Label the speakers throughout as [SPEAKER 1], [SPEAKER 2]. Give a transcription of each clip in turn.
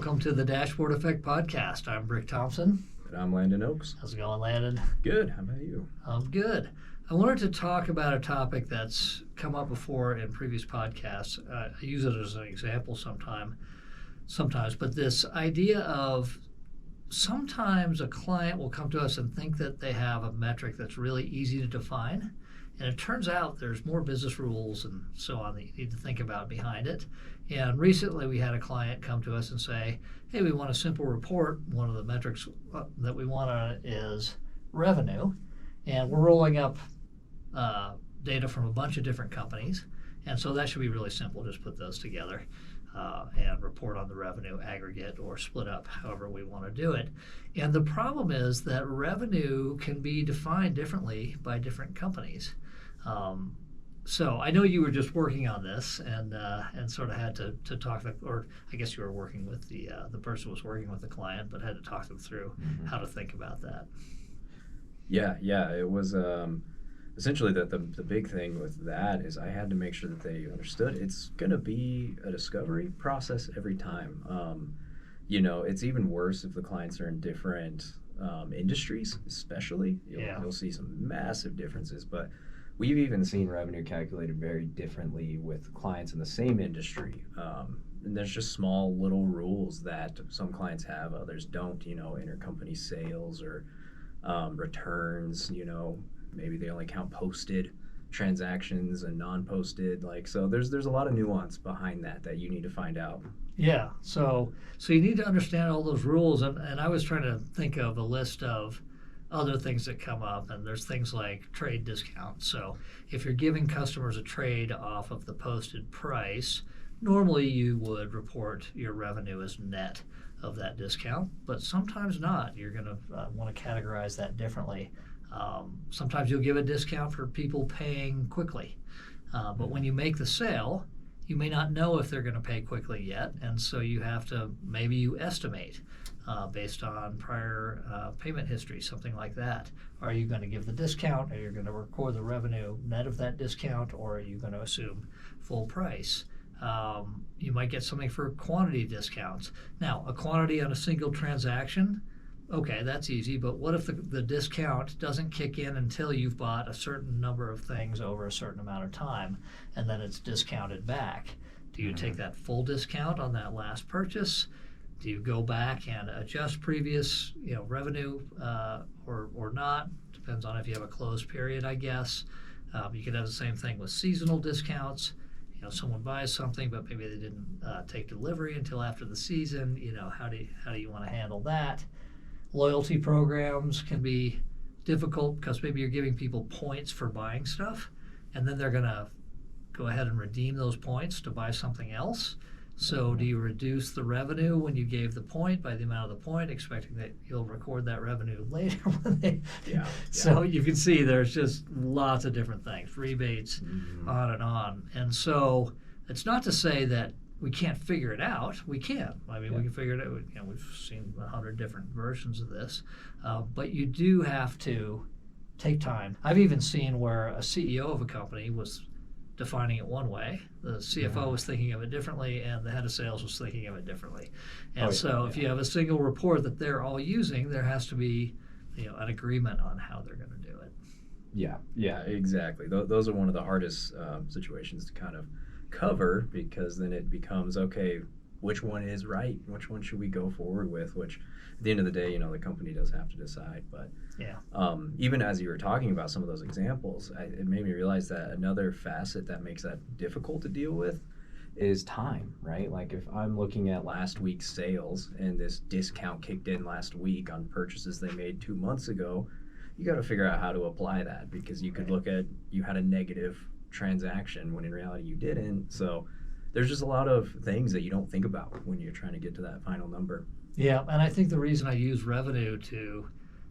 [SPEAKER 1] Welcome to the Dashboard Effect Podcast. I'm Rick Thompson.
[SPEAKER 2] And I'm Landon Oaks.
[SPEAKER 1] How's it going, Landon?
[SPEAKER 2] Good. How about you?
[SPEAKER 1] I'm good. I wanted to talk about a topic that's come up before in previous podcasts. I use it as an example sometimes, but this idea of sometimes a client will come to us and think that they have a metric that's really easy to define. And it turns out there's more business rules and so on that you need to think about behind it. And recently we had a client come to us and say, hey, we want a simple report. One of the metrics that we want on it is revenue. And we're rolling up data from a bunch of different companies. And so that should be really simple. Just put those together and report on the revenue aggregate or split up however we want to do it. And the problem is that revenue can be defined differently by different companies. So I know you were just working on this and sort of had to talk, or I guess you were working with the person who was working with the client, but had to talk them through how to think about that.
[SPEAKER 2] Yeah, it was essentially the big thing with that is I had to make sure that they understood it's going to be a discovery process every time. It's even worse if the clients are in different industries, especially. You'll see some massive differences, but we've even seen revenue calculated very differently with clients in the same industry. And there's just small little rules that some clients have, others don't, intercompany sales or returns, maybe they only count posted transactions and non-posted. So there's a lot of nuance behind that you need to find out.
[SPEAKER 1] Yeah, so you need to understand all those rules. And I was trying to think of a list of other things that come up, and there's things like trade discounts. So if you're giving customers a trade off of the posted price, normally you would report your revenue as net of that discount, but sometimes not. You're going to want to categorize that differently. Sometimes you'll give a discount for people paying quickly, but when you make the sale, you may not know if they're going to pay quickly yet, and so you have to, maybe you estimate based on prior payment history, something like that. Are you going to give the discount? Are you going to record the revenue net of that discount, or are you going to assume full price? You might get something for quantity discounts. Now, a quantity on a single transaction, okay, that's easy, but what if the discount doesn't kick in until you've bought a certain number of things over a certain amount of time, and then it's discounted back? Do you take that full discount on that last purchase? Do you go back and adjust previous revenue or not? Depends on if you have a closed period, I guess. You could have the same thing with seasonal discounts. Someone buys something, but maybe they didn't take delivery until after the season. How do you want to handle that? Loyalty programs can be difficult because maybe you're giving people points for buying stuff, and then they're going to go ahead and redeem those points to buy something else. So do you reduce the revenue when you gave the point by the amount of the point, expecting that you'll record that revenue later when they...
[SPEAKER 2] Yeah.
[SPEAKER 1] So you can see there's just lots of different things, rebates, on and on. And so it's not to say that we can't figure it out. We can. We can figure it out. We've seen 100 different versions of this. But you do have to take time. I've even seen where a CEO of a company was defining it one way, the CFO was thinking of it differently, and the head of sales was thinking of it differently. And if you have a single report that they're all using, there has to be an agreement on how they're going to do it.
[SPEAKER 2] Yeah, exactly. Those are one of the hardest situations to kind of cover, because then it becomes, okay, which one is right? Which one should we go forward with? Which, at the end of the day, the company does have to decide. But even as you were talking about some of those examples, it made me realize that another facet that makes that difficult to deal with is time, right? Like if I'm looking at last week's sales and this discount kicked in last week on purchases they made 2 months ago, you got to figure out how to apply that, because you could look at, you had a negative transaction when in reality you didn't. So there's just a lot of things that you don't think about when you're trying to get to that final number.
[SPEAKER 1] Yeah, and I think the reason I use revenue to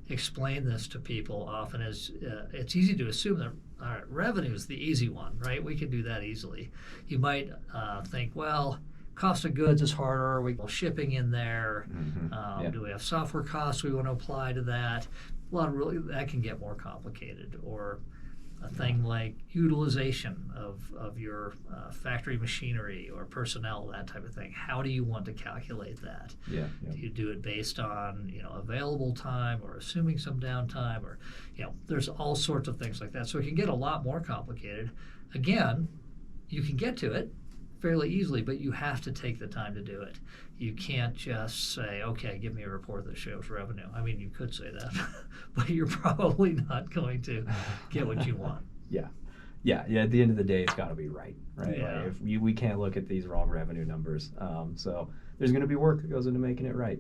[SPEAKER 1] explain this to people often is it's easy to assume that revenue is the easy one, right? We can do that easily. You might think, well, cost of goods is harder. We have shipping in there. Do we have software costs we want to apply to that? That can get more complicated. Or A thing like utilization of your factory machinery or personnel, that type of thing. How do you want to calculate that?
[SPEAKER 2] Yeah.
[SPEAKER 1] Do you do it based on available time or assuming some downtime, or there's all sorts of things like that. So it can get a lot more complicated. Again, you can get to it fairly easily, but you have to take the time to do it. You can't just say, okay, give me a report that shows revenue. I mean, you could say that, but you're probably not going to get what you want.
[SPEAKER 2] Yeah. At the end of the day, it's got to be right?
[SPEAKER 1] Yeah.
[SPEAKER 2] Like if we can't look at these raw revenue numbers. So there's going to be work that goes into making it right.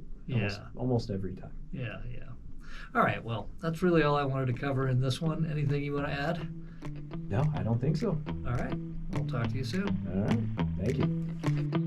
[SPEAKER 2] Almost every time.
[SPEAKER 1] Yeah. All right. Well, that's really all I wanted to cover in this one. Anything you want to add?
[SPEAKER 2] No, I don't think so.
[SPEAKER 1] All right. We'll talk to you soon.
[SPEAKER 2] All right. Thank you.